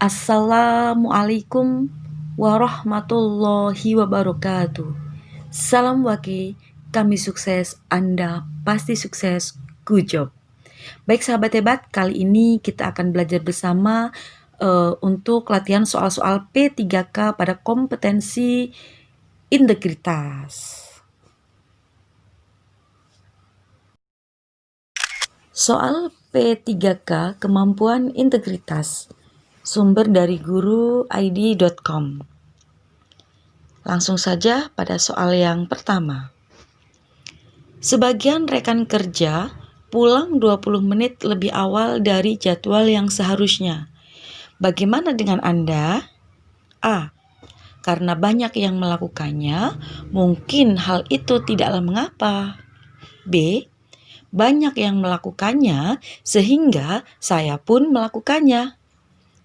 Assalamualaikum warahmatullahi wabarakatuh. Salam waki, kami sukses, Anda pasti sukses. Good job. Baik sahabat hebat, kali ini kita akan belajar bersama untuk latihan soal-soal P3K pada kompetensi integritas. Soal P3K kemampuan integritas. Sumber dari guruid.com. Langsung saja pada soal yang pertama. Sebagian rekan kerja pulang 20 menit lebih awal dari jadwal yang seharusnya. Bagaimana dengan Anda? A. Karena banyak yang melakukannya, mungkin hal itu tidaklah mengapa. B. Banyak yang melakukannya sehingga saya pun melakukannya.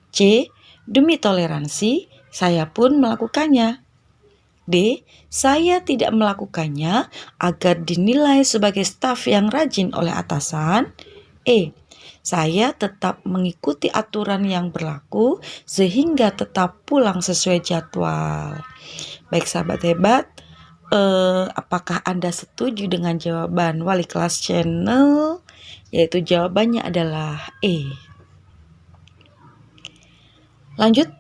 C. Demi toleransi, saya pun melakukannya. D. Saya tidak melakukannya agar dinilai sebagai staf yang rajin oleh atasan. E. Saya tetap mengikuti aturan yang berlaku sehingga tetap pulang sesuai jadwal. Baik sahabat hebat, apakah Anda setuju dengan jawaban Wali Kelas Channel? Yaitu jawabannya adalah E. Lanjut.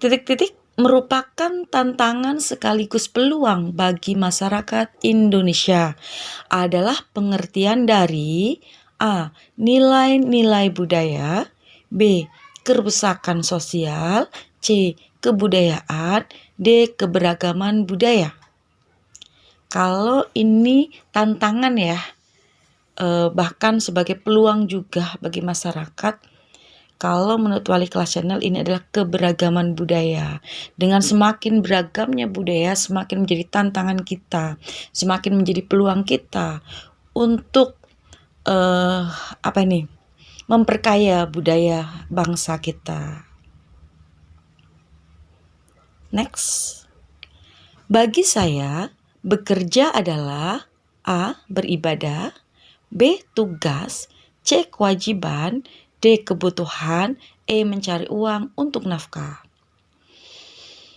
Titik-titik merupakan tantangan sekaligus peluang bagi masyarakat Indonesia adalah pengertian dari A. Nilai-nilai budaya, B. Kerusakan sosial, C. Kebudayaan, D. Keberagaman budaya. Kalau ini tantangan ya, bahkan sebagai peluang juga bagi masyarakat. Kalau menurut Wali Kelas Channel ini adalah keberagaman budaya. Dengan semakin beragamnya budaya, semakin menjadi tantangan kita, semakin menjadi peluang kita untuk memperkaya budaya bangsa kita. Next. Bagi saya, bekerja adalah A. Beribadah, B. Tugas, C. Kewajiban, D. Kebutuhan, E. Mencari uang untuk nafkah.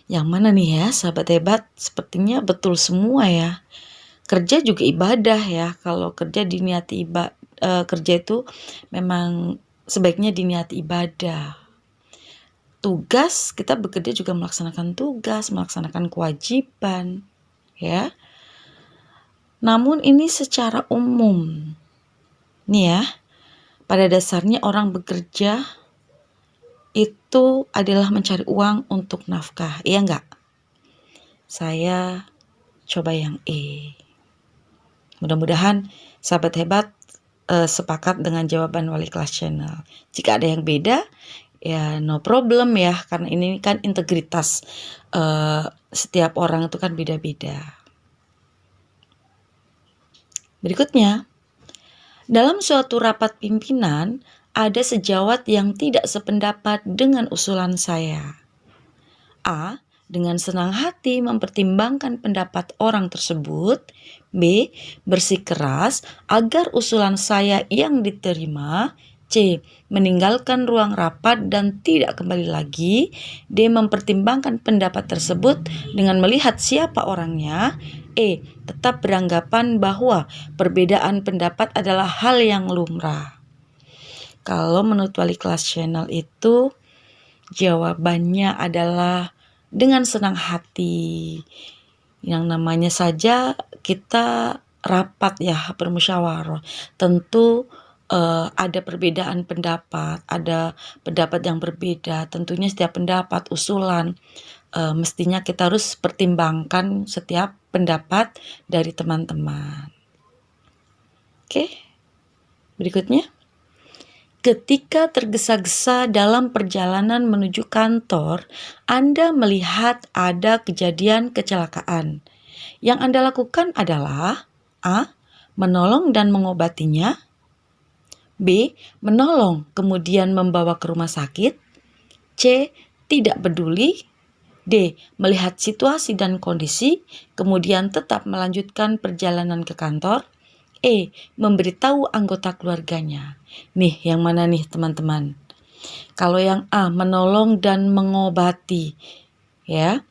Yang mana nih ya sahabat hebat? Sepertinya betul semua ya. Kerja juga ibadah ya. Kalau kerja diniati kerja itu memang sebaiknya diniati ibadah. Tugas, kita bekerja juga melaksanakan tugas, melaksanakan kewajiban ya. Namun ini secara umum. Nih ya. Pada dasarnya orang bekerja itu adalah mencari uang untuk nafkah, iya enggak? Saya coba yang E. Mudah-mudahan sahabat hebat sepakat dengan jawaban Wali Kelas Channel. Jika ada yang beda, ya no problem ya, karena ini kan integritas. Setiap orang itu kan beda-beda. Berikutnya. Dalam suatu rapat pimpinan, ada sejawat yang tidak sependapat dengan usulan saya. A. Dengan senang hati mempertimbangkan pendapat orang tersebut. B. Bersikeras agar usulan saya yang diterima. C. Meninggalkan ruang rapat dan tidak kembali lagi. D. Mempertimbangkan pendapat tersebut dengan melihat siapa orangnya. E. Tetap beranggapan bahwa perbedaan pendapat adalah hal yang lumrah. Kalau menurut Wali Kelas Channel itu jawabannya adalah dengan senang hati. Yang namanya saja kita rapat ya, bermusyawarah. Tentu ada perbedaan pendapat, ada pendapat yang berbeda. Tentunya setiap pendapat, usulan, mestinya kita harus pertimbangkan setiap pendapat dari teman-teman. Oke, berikutnya. Ketika tergesa-gesa dalam perjalanan menuju kantor, Anda melihat ada kejadian kecelakaan. Yang Anda lakukan adalah A. Menolong dan mengobatinya, B. Menolong kemudian membawa ke rumah sakit, C. Tidak peduli, D. Melihat situasi dan kondisi, kemudian tetap melanjutkan perjalanan ke kantor. E. Memberitahu anggota keluarganya. Nih, yang mana nih teman-teman? Kalau yang A, menolong dan mengobati, ya.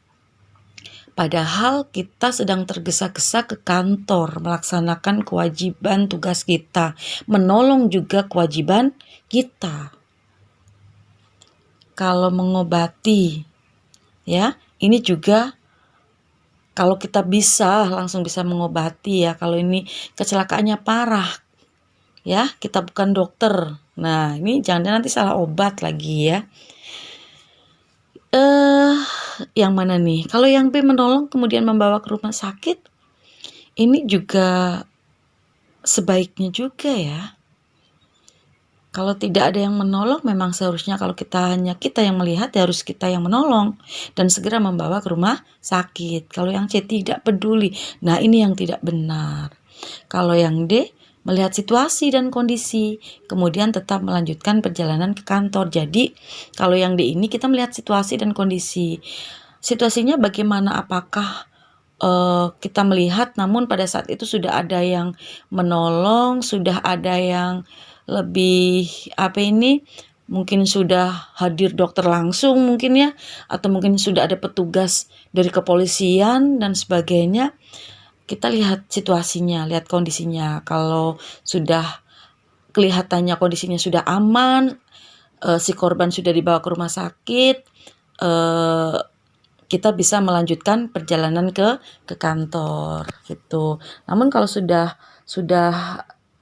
Padahal kita sedang tergesa-gesa ke kantor melaksanakan kewajiban tugas kita. Menolong juga kewajiban kita. Kalau mengobati, ya, ini juga kalau kita langsung bisa mengobati ya. Kalau ini kecelakaannya parah, ya, kita bukan dokter. Nah, ini jangan nanti salah obat lagi ya. Yang mana nih? Kalau yang B, menolong kemudian membawa ke rumah sakit, ini juga sebaiknya juga ya. Kalau tidak ada yang menolong, memang seharusnya kalau hanya kita yang melihat, ya harus kita yang menolong dan segera membawa ke rumah sakit. Kalau yang C, tidak peduli. Nah, ini yang tidak benar. Kalau yang D, melihat situasi dan kondisi, kemudian tetap melanjutkan perjalanan ke kantor. Jadi, kalau yang D ini kita melihat situasi dan kondisi. Situasinya bagaimana? Apakah kita melihat, namun pada saat itu sudah ada yang menolong, sudah ada yang lebih mungkin sudah hadir dokter langsung mungkin ya, atau mungkin sudah ada petugas dari kepolisian dan sebagainya. Kita lihat situasinya, lihat kondisinya. Kalau sudah kelihatannya kondisinya sudah aman, si korban sudah dibawa ke rumah sakit, kita bisa melanjutkan perjalanan ke kantor gitu. Namun kalau sudah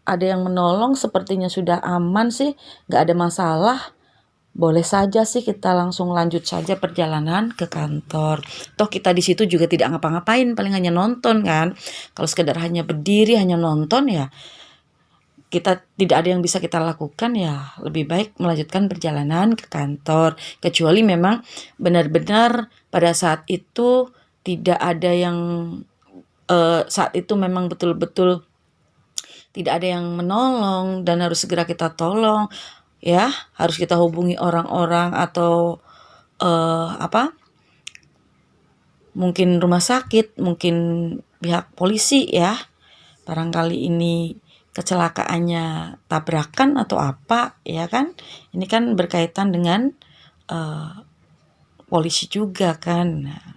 ada yang menolong, sepertinya sudah aman sih, nggak ada masalah, boleh saja sih kita langsung lanjut saja perjalanan ke kantor. Toh kita di situ juga tidak ngapa-ngapain, paling hanya nonton kan. Kalau sekedar hanya berdiri, hanya nonton ya, kita tidak ada yang bisa kita lakukan, ya lebih baik melanjutkan perjalanan ke kantor. Kecuali memang benar-benar pada saat itu tidak ada yang saat itu memang betul-betul tidak ada yang menolong dan harus segera kita tolong, ya harus kita hubungi orang-orang atau mungkin rumah sakit, mungkin pihak polisi ya. Barangkali ini kecelakaannya tabrakan atau apa, ya kan? Ini kan berkaitan dengan polisi juga kan. Nah,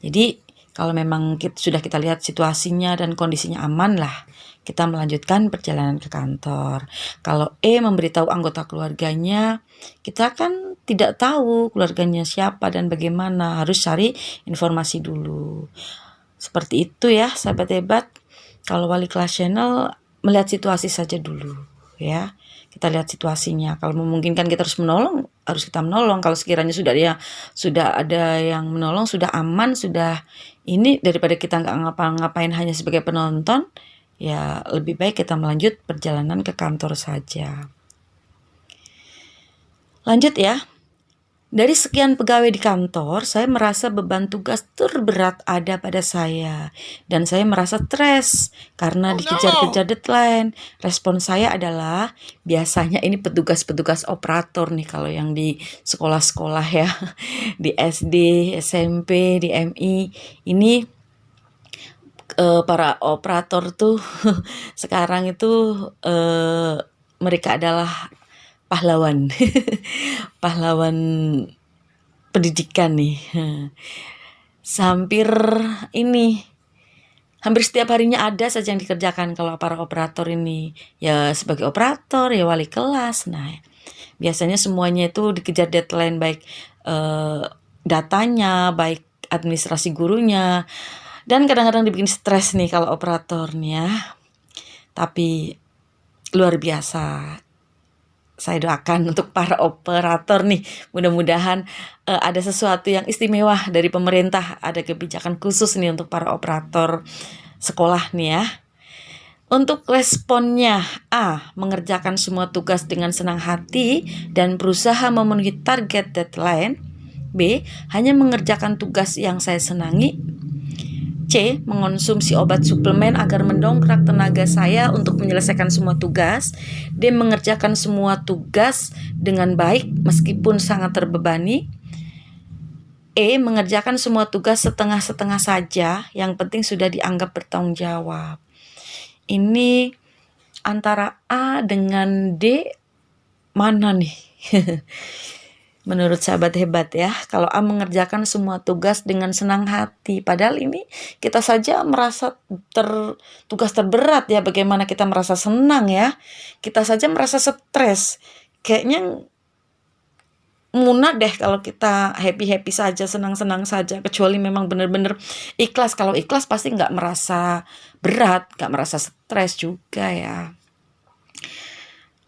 jadi kalau memang sudah kita lihat situasinya dan kondisinya aman lah, kita melanjutkan perjalanan ke kantor. Kalau E, memberitahu anggota keluarganya, kita kan tidak tahu keluarganya siapa dan bagaimana, harus cari informasi dulu. Seperti itu ya sahabat hebat. Kalau Wali Kelas Channel melihat situasi saja dulu ya. Kita lihat situasinya. Kalau memungkinkan kita harus menolong, harus kita menolong. Kalau sekiranya sudah ada yang menolong, sudah aman, sudah ini, daripada kita nggak ngapa-ngapain hanya sebagai penonton, ya lebih baik kita melanjut perjalanan ke kantor saja. Lanjut ya. Dari sekian pegawai di kantor, saya merasa beban tugas terberat ada pada saya. Dan saya merasa stres karena dikejar-kejar deadline. Respon saya adalah, biasanya ini petugas-petugas operator nih kalau yang di sekolah-sekolah ya. Di SD, SMP, di MI. Ini para operator tuh sekarang itu mereka adalah pahlawan pahlawan pendidikan nih. Hampir setiap harinya ada saja yang dikerjakan kalau para operator ini. Ya sebagai operator, ya wali kelas. Nah, biasanya semuanya itu dikejar deadline, baik datanya, baik administrasi gurunya. Dan kadang-kadang dibikin stres nih kalau operatornya. Tapi luar biasa. Saya doakan untuk para operator nih, mudah-mudahan ada sesuatu yang istimewa dari pemerintah, ada kebijakan khusus nih untuk para operator sekolah nih ya. Untuk responnya, A, mengerjakan semua tugas dengan senang hati dan berusaha memenuhi target deadline. B, hanya mengerjakan tugas yang saya senangi. C, mengonsumsi obat suplemen agar mendongkrak tenaga saya untuk menyelesaikan semua tugas. D, mengerjakan semua tugas dengan baik meskipun sangat terbebani. E, mengerjakan semua tugas setengah-setengah saja, yang penting sudah dianggap bertanggung jawab. Ini antara A dengan D mana nih? Menurut sahabat hebat ya, kalau A mengerjakan semua tugas dengan senang hati. Padahal ini kita saja merasa tugas terberat ya, bagaimana kita merasa senang ya. Kita saja merasa stres. Kayaknya munah deh kalau kita happy-happy saja, senang-senang saja. Kecuali memang benar-benar ikhlas. Kalau ikhlas pasti nggak merasa berat, nggak merasa stres juga ya.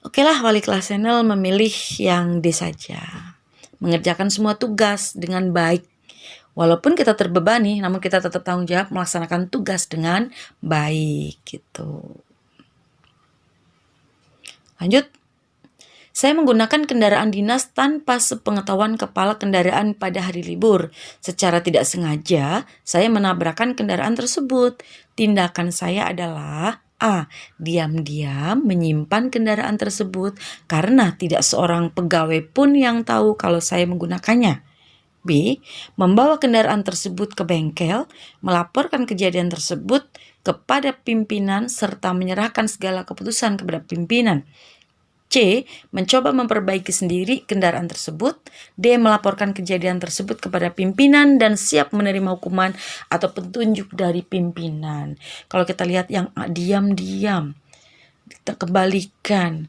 Oke lah, Wali Kelas Channel memilih yang D saja. Mengerjakan semua tugas dengan baik. Walaupun kita terbebani, namun kita tetap tanggung jawab melaksanakan tugas dengan baik gitu. Lanjut. Saya menggunakan kendaraan dinas tanpa sepengetahuan kepala kendaraan pada hari libur. Secara tidak sengaja, saya menabrakkan kendaraan tersebut. Tindakan saya adalah A. Diam-diam menyimpan kendaraan tersebut karena tidak seorang pegawai pun yang tahu kalau saya menggunakannya. B. Membawa kendaraan tersebut ke bengkel, melaporkan kejadian tersebut kepada pimpinan serta menyerahkan segala keputusan kepada pimpinan. C. Mencoba memperbaiki sendiri kendaraan tersebut. D. Melaporkan kejadian tersebut kepada pimpinan dan siap menerima hukuman atau petunjuk dari pimpinan. Kalau kita lihat yang diam-diam, kita kembalikan.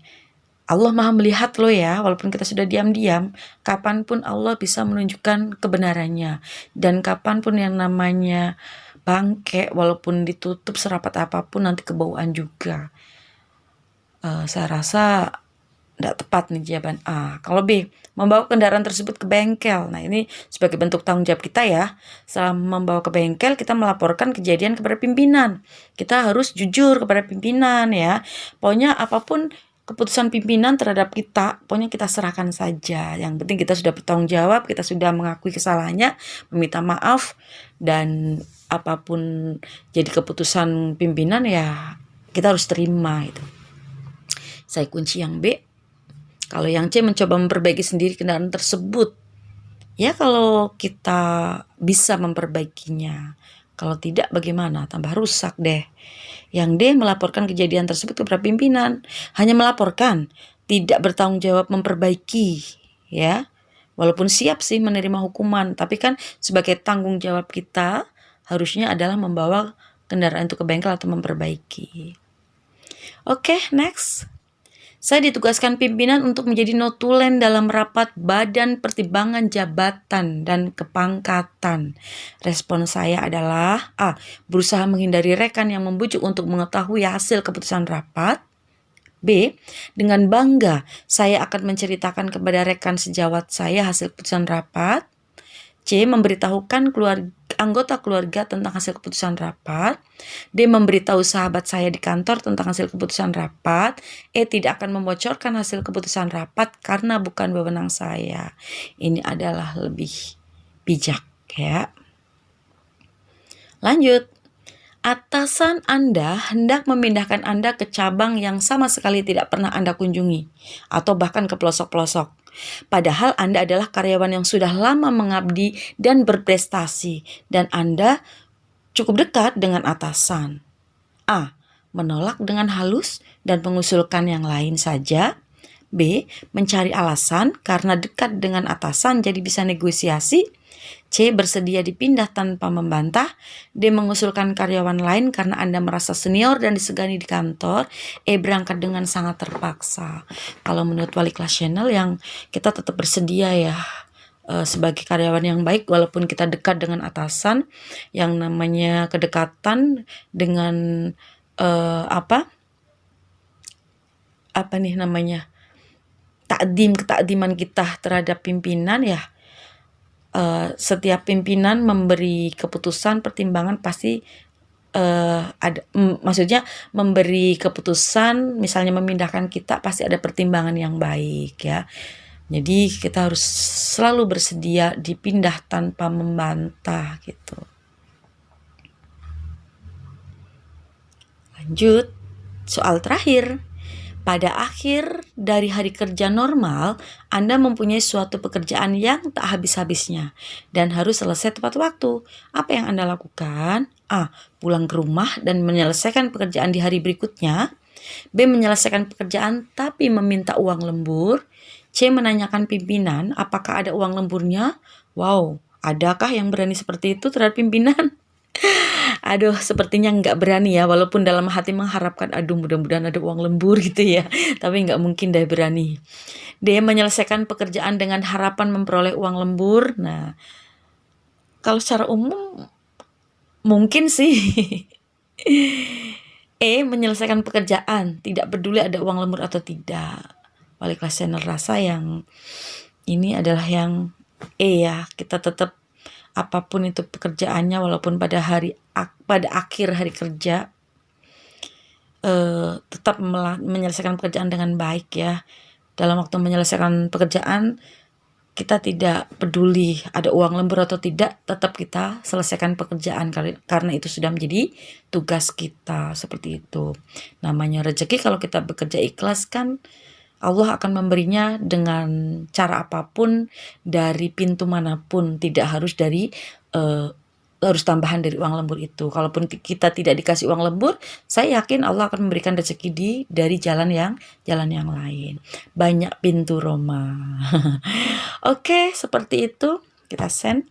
Allah Maha melihat loh ya, walaupun kita sudah diam-diam, kapanpun Allah bisa menunjukkan kebenarannya. Dan kapanpun yang namanya bangke, walaupun ditutup serapat apapun nanti kebauan juga. Saya rasa tidak tepat nih jawaban A. Kalau B, membawa kendaraan tersebut ke bengkel. Nah ini sebagai bentuk tanggung jawab kita ya. Setelah membawa ke bengkel, kita melaporkan kejadian kepada pimpinan. Kita harus jujur kepada pimpinan ya. Pokoknya apapun keputusan pimpinan terhadap kita, pokoknya kita serahkan saja. Yang penting kita sudah bertanggung jawab, kita sudah mengakui kesalahannya, meminta maaf, dan apapun jadi keputusan pimpinan ya kita harus terima itu. Saya kunci yang B. Kalau yang C, mencoba memperbaiki sendiri kendaraan tersebut. Ya kalau kita bisa memperbaikinya. Kalau tidak bagaimana? Tambah rusak deh. Yang D, melaporkan kejadian tersebut kepada pimpinan. Hanya melaporkan, tidak bertanggung jawab memperbaiki. Ya, walaupun siap sih menerima hukuman. Tapi kan sebagai tanggung jawab kita harusnya adalah membawa kendaraan itu ke bengkel atau memperbaiki. Oke, next. Saya ditugaskan pimpinan untuk menjadi notulen dalam rapat Badan Pertimbangan Jabatan dan Kepangkatan. Respon saya adalah A. Berusaha menghindari rekan yang membujuk untuk mengetahui hasil keputusan rapat. B. Dengan bangga saya akan menceritakan kepada rekan sejawat saya hasil keputusan rapat. C. Memberitahukan anggota keluarga tentang hasil keputusan rapat. D. Memberitahu sahabat saya di kantor tentang hasil keputusan rapat. E. Tidak akan membocorkan hasil keputusan rapat karena bukan wewenang saya. Ini adalah lebih bijak ya. Lanjut. Atasan Anda hendak memindahkan Anda ke cabang yang sama sekali tidak pernah Anda kunjungi, atau bahkan ke pelosok-pelosok. Padahal Anda adalah karyawan yang sudah lama mengabdi dan berprestasi, dan Anda cukup dekat dengan atasan. A. Menolak dengan halus dan mengusulkan yang lain saja. B. Mencari alasan karena dekat dengan atasan jadi bisa negosiasi. C. Bersedia dipindah tanpa membantah. D. Mengusulkan karyawan lain karena Anda merasa senior dan disegani di kantor. E. Berangkat dengan sangat terpaksa. Kalau menurut Wali Kelas Channel yang kita tetap bersedia ya sebagai karyawan yang baik walaupun kita dekat dengan atasan. Yang namanya kedekatan dengan ketakdiman kita terhadap pimpinan ya. Setiap pimpinan memberi keputusan pertimbangan pasti maksudnya memberi keputusan misalnya memindahkan kita pasti ada pertimbangan yang baik ya. Jadi kita harus selalu bersedia dipindah tanpa membantah gitu. Lanjut, soal terakhir. pada akhir dari hari kerja normal, Anda mempunyai suatu pekerjaan yang tak habis-habisnya dan harus selesai tepat waktu. Apa yang Anda lakukan? A. Pulang ke rumah dan menyelesaikan pekerjaan di hari berikutnya. B. Menyelesaikan pekerjaan tapi meminta uang lembur. C. Menanyakan pimpinan apakah ada uang lemburnya. Wow, adakah yang berani seperti itu terhadap pimpinan? Aduh, sepertinya nggak berani ya, walaupun dalam hati mengharapkan, aduh mudah-mudahan ada uang lembur gitu ya, tapi nggak mungkin deh berani. D. Menyelesaikan pekerjaan dengan harapan memperoleh uang lembur. Nah, kalau secara umum mungkin sih. E. Menyelesaikan pekerjaan, tidak peduli ada uang lembur atau tidak. Wali kelas channel rasa yang ini adalah yang E ya, kita tetap apapun itu pekerjaannya, walaupun pada akhir hari kerja tetap menyelesaikan pekerjaan dengan baik ya. Dalam waktu menyelesaikan pekerjaan, kita tidak peduli ada uang lembur atau tidak, tetap kita selesaikan pekerjaan karena itu sudah menjadi tugas kita. Seperti itu. Namanya rezeki, kalau kita bekerja ikhlas kan Allah akan memberinya dengan cara apapun, dari pintu manapun, tidak harus dari harus tambahan dari uang lembur itu. Kalaupun kita tidak dikasih uang lembur, saya yakin Allah akan memberikan rezeki dari jalan yang lain. Banyak pintu Roma. Oke, seperti itu kita send.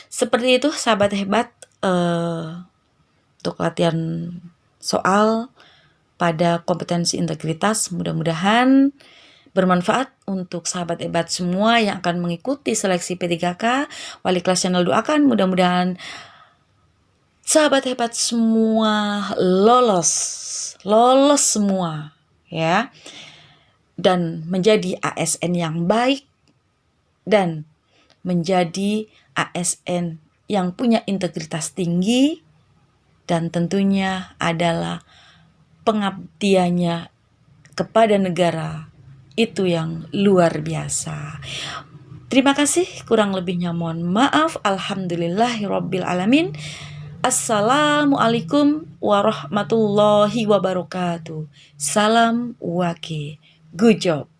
Seperti itu sahabat hebat, untuk latihan soal pada kompetensi integritas, mudah-mudahan bermanfaat untuk sahabat hebat semua yang akan mengikuti seleksi P3K. Wali kelas channel doakan mudah-mudahan sahabat hebat semua lolos semua ya, dan menjadi ASN yang baik dan menjadi ASN yang punya integritas tinggi, dan tentunya adalah pengabdiannya kepada negara itu yang luar biasa. Terima kasih, kurang lebihnya mohon maaf. Alhamdulillahirabbil alamin. Assalamualaikum warahmatullahi wabarakatuh. Salam wake. Good job.